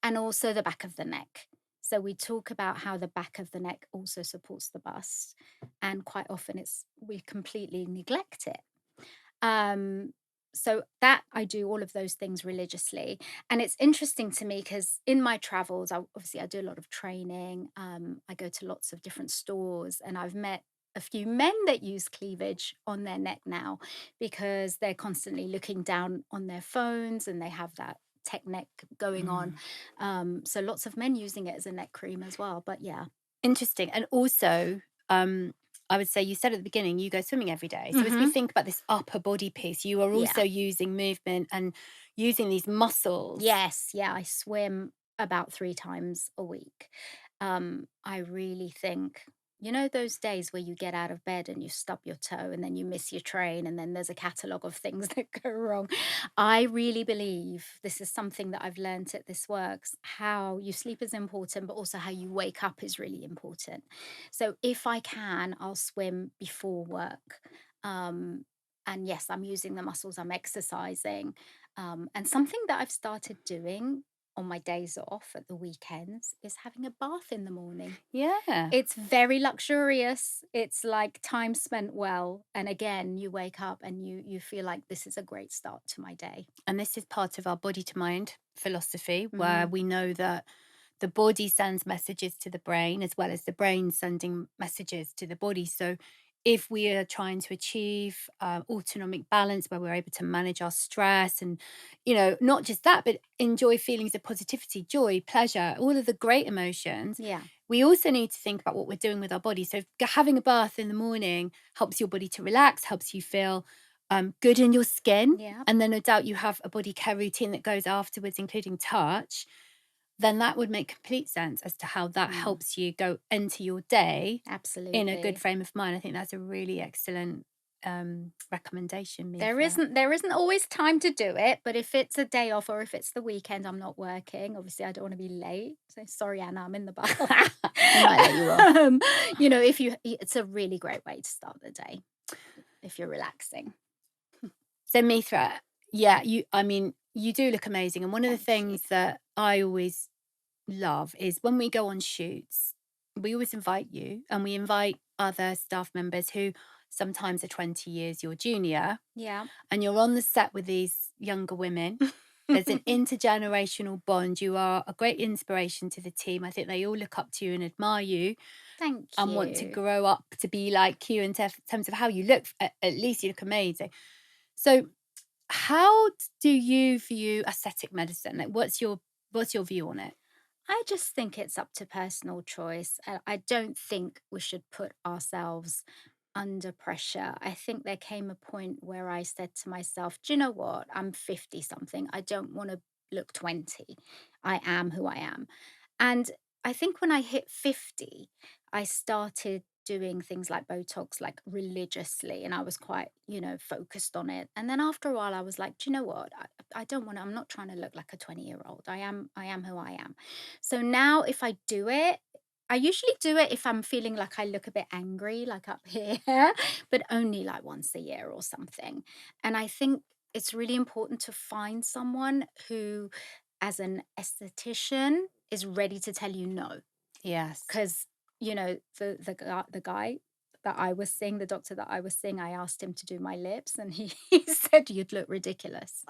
and also the back of the neck. So we talk about how the back of the neck also supports the bust, and quite often we completely neglect it. Um, so that I do all of those things religiously. And it's interesting to me because in my travels, obviously I do a lot of training. I go to lots of different stores, and I've met a few men that use cleavage on their neck now because they're constantly looking down on their phones and they have that tech neck going on. Mm. So lots of men using it as a neck cream as well. But yeah. Interesting. And also, I would say you said at the beginning you go swimming every day. So as we Hmm. think about this upper body piece, you are Yeah. also using movement and using these muscles. Yes, yeah, I swim about 3 times a week. I really think, those days where you get out of bed and you stub your toe and then you miss your train and then there's a catalogue of things that go wrong. I really believe this is something that I've learnt at This Works. How you sleep is important, but also how you wake up is really important. So if I can, I'll swim before work. Um, and yes, I'm using the muscles, I'm exercising. And something that I've started doing on my days off at the weekends is having a bath in the morning. Yeah. It's very luxurious. It's like time spent well. And again, you wake up and you feel like this is a great start to my day. And this is part of our body to mind philosophy, where Mm, we know that the body sends messages to the brain as well as the brain sending messages to the body. So, if we are trying to achieve autonomic balance where we're able to manage our stress and, not just that, but enjoy feelings of positivity, joy, pleasure, all of the great emotions, yeah. we also need to think about what we're doing with our body. So, having a bath in the morning helps your body to relax, helps you feel good in your skin. Yeah. And then no doubt you have a body care routine that goes afterwards, including touch, then that would make complete sense as to how that Mm, helps you go into your day in a good absolutely. frame of mind. I think that's a really excellent recommendation, There Mithra. isn't there isn't always time to do it, but if it's a day off or if it's the weekend, I'm not working. Obviously, I don't want to be late. So sorry, Anna, I'm in the bath. We might let you off. If it's a really great way to start the day if you're relaxing. So, Mithra, yeah, I mean, you do look amazing. And one of the Thank you. things that I always love is when we go on shoots, we always invite you and we invite other staff members who sometimes are 20 years your junior, Yeah. and you're on the set with these younger women There's an intergenerational bond. You are a great inspiration to the team. I think they all look up to you and admire you Thank and want to you. grow up to be like you in terms of how you look. At least you look amazing. So, how do you view aesthetic medicine? Like, what's your view on it? I just think it's up to personal choice. I don't think we should put ourselves under pressure. I think there came a point where I said to myself, do you know what? I'm 50 something. I don't want to look 20. I am who I am. And I think when I hit 50, I started doing things like Botox like religiously, and I was quite, focused on it. And then after a while I was like, do you know what? I don't want to, I'm not trying to look like a 20-year-old. I am who I am. So now if I do it, I usually do it if I'm feeling like I look a bit angry, like up here, but only like once a year or something. And I think it's really important to find someone who, as an esthetician, is ready to tell you no. Yes. Because, the guy that I was seeing, the doctor that I was seeing, I asked him to do my lips and he, he said, you'd look ridiculous.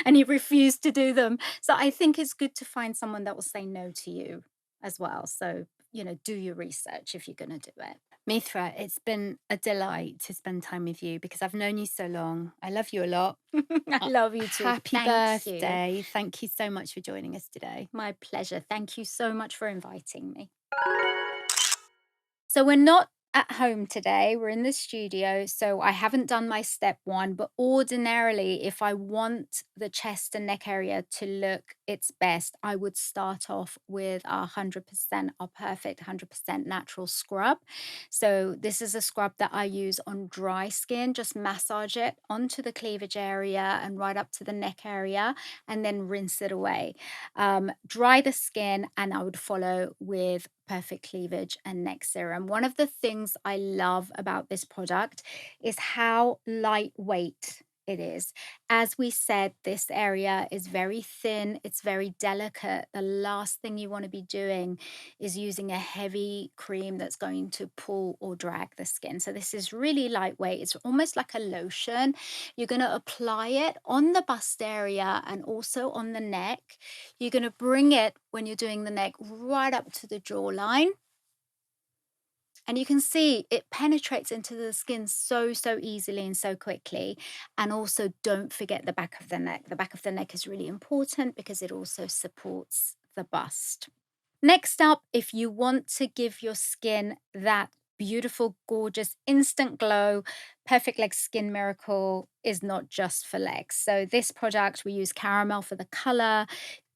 And he refused to do them. So I think it's good to find someone that will say no to you as well. So, do your research if you're going to do it. Mithra, it's been a delight to spend time with you because I've known you so long. I love you a lot. I love you too. Happy Thank you. birthday. Thank you so much for joining us today. My pleasure. Thank you so much for inviting me. So we're not at home today. We're in the studio. So I haven't done my step one, but ordinarily, if I want the chest and neck area to look its best, I would start off with our 100%, our perfect 100% natural scrub. So this is a scrub that I use on dry skin. Just massage it onto the cleavage area and right up to the neck area, and then rinse it away. Dry the skin, and I would follow with perfect cleavage and neck serum. One of the things I love about this product is how lightweight it is. As we said, this area is very thin, it's very delicate. The last thing you want to be doing is using a heavy cream that's going to pull or drag the skin. So, this is really lightweight. It's almost like a lotion. You're going to apply it on the bust area and also on the neck. You're going to bring it when you're doing the neck right up to the jawline. And you can see it penetrates into the skin so, so easily and so quickly. And also, don't forget the back of the neck. The back of the neck is really important because it also supports the bust. Next up, if you want to give your skin that beautiful, gorgeous, instant glow, Perfect Legs Skin Miracle is not just for legs. So, this product, we use caramel for the color,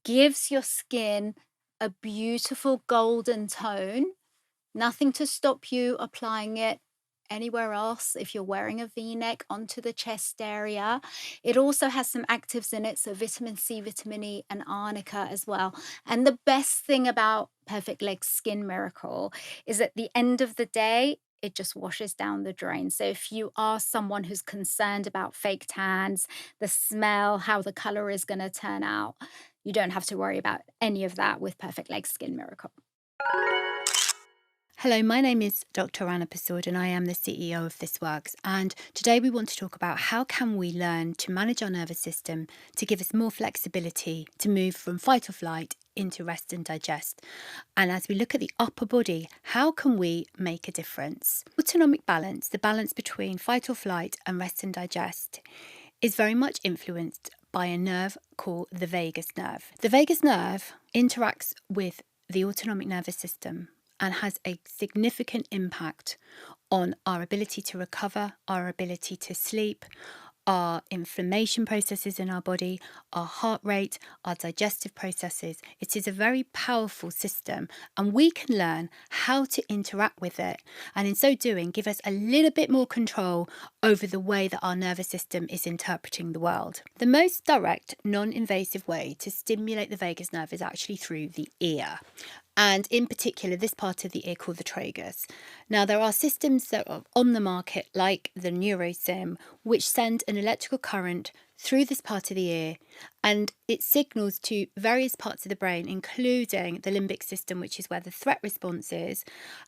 gives your skin a beautiful golden tone. Nothing to stop you applying it anywhere else if you're wearing a V-neck onto the chest area. It also has some actives in it, so vitamin C, vitamin E, and arnica as well. And the best thing about Perfect Legs Skin Miracle is at the end of the day, it just washes down the drain. So if you are someone who's concerned about fake tans, the smell, how the color is going to turn out, you don't have to worry about any of that with Perfect Legs Skin Miracle. Hello, my name is Dr. Anna Persaud and I am the CEO of This Works. And today we want to talk about how can we learn to manage our nervous system to give us more flexibility to move from fight or flight into rest and digest. And as we look at the upper body, how can we make a difference? Autonomic balance, the balance between fight or flight and rest and digest, is very much influenced by a nerve called the vagus nerve. The vagus nerve interacts with the autonomic nervous system and has a significant impact on our ability to recover, our ability to sleep, our inflammation processes in our body, our heart rate, our digestive processes. It is a very powerful system, and we can learn how to interact with it, and in so doing, give us a little bit more control over the way that our nervous system is interpreting the world. The most direct, non-invasive way to stimulate the vagus nerve is actually through the ear. And in particular, this part of the ear called the tragus. Now, there are systems that are on the market, like the NeuroSim, which send an electrical current through this part of the ear, and it signals to various parts of the brain, including the limbic system, which is where the threat response is,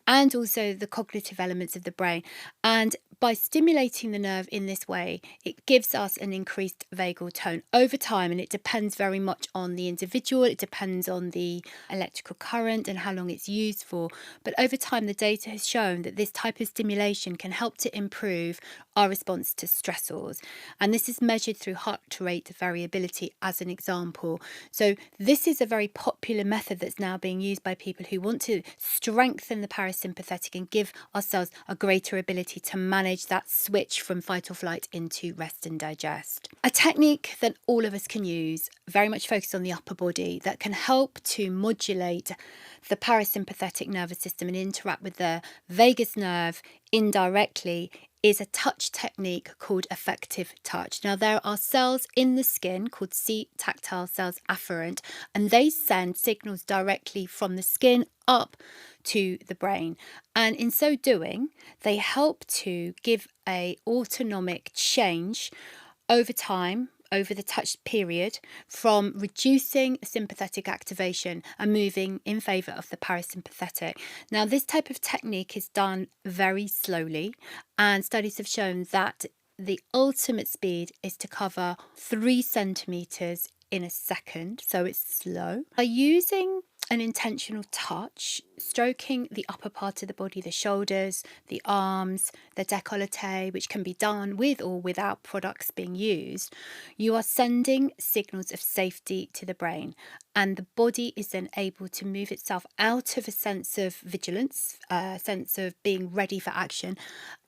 and also the cognitive elements of the brain. And by stimulating the nerve in this way, it gives us an increased vagal tone over time, and it depends very much on the individual. It depends on the electrical current and how long it's used for. But over time, the data has shown that this type of stimulation can help to improve our response to stressors. And this is measured through heart rate variability, as an example. So, this is a very popular method that's now being used by people who want to strengthen the parasympathetic and give ourselves a greater ability to manage that switch from fight or flight into rest and digest. A technique that all of us can use, very much focused on the upper body, that can help to modulate the parasympathetic nervous system and interact with the vagus nerve indirectly, is a touch technique called effective touch. Now, there are cells in the skin called C tactile cells afferent, and they send signals directly from the skin up to the brain. And in so doing, they help to give a autonomic change over time, over the touch period, from reducing sympathetic activation and moving in favour of the parasympathetic. Now, this type of technique is done very slowly, and studies have shown that the ultimate speed is to cover 3 centimetres in a second, so it's slow. By using an intentional touch, stroking the upper part of the body, the shoulders, the arms, the décolleté, which can be done with or without products being used, you are sending signals of safety to the brain. And the body is then able to move itself out of a sense of vigilance, a sense of being ready for action,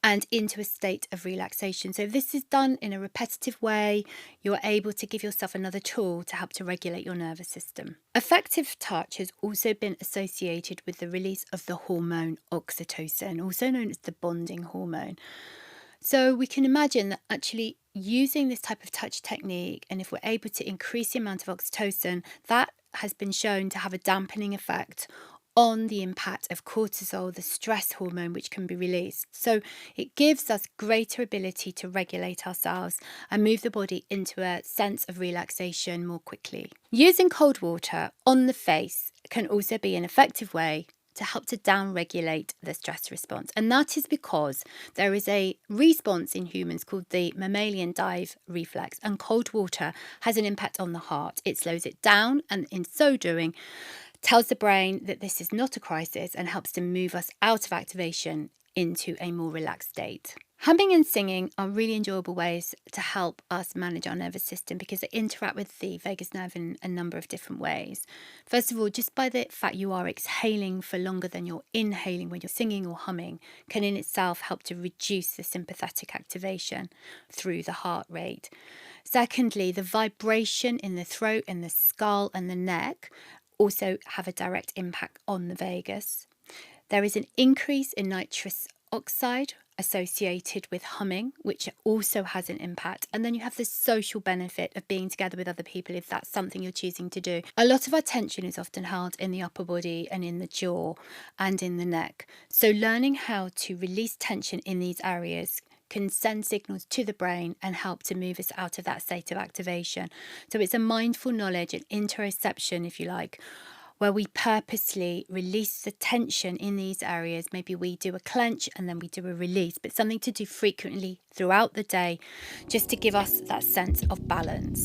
and into a state of relaxation. So, if this is done in a repetitive way, you're able to give yourself another tool to help to regulate your nervous system. Effective touch has also been associated with the release of the hormone oxytocin, also known as the bonding hormone. So, we can imagine that actually using this type of touch technique, and if we're able to increase the amount of oxytocin, that has been shown to have a dampening effect on the impact of cortisol, the stress hormone, which can be released. So, it gives us greater ability to regulate ourselves and move the body into a sense of relaxation more quickly. Using cold water on the face can also be an effective way to help to down-regulate the stress response. And that is because there is a response in humans called the mammalian dive reflex, and cold water has an impact on the heart. It slows it down, and in so doing, tells the brain that this is not a crisis and helps to move us out of activation into a more relaxed state. Humming and singing are really enjoyable ways to help us manage our nervous system because they interact with the vagus nerve in a number of different ways. First of all, just by the fact you are exhaling for longer than you're inhaling when you're singing or humming can in itself help to reduce the sympathetic activation through the heart rate. Secondly, the vibration in the throat and the skull and the neck also have a direct impact on the vagus. There is an increase in nitrous oxide associated with humming, which also has an impact. And then you have the social benefit of being together with other people if that's something you're choosing to do. A lot of our tension is often held in the upper body and in the jaw and in the neck. So learning how to release tension in these areas can send signals to the brain and help to move us out of that state of activation. So it's a mindful knowledge, an interoception, if you like, where we purposely release the tension in these areas. Maybe we do a clench and then we do a release, but something to do frequently throughout the day just to give us that sense of balance.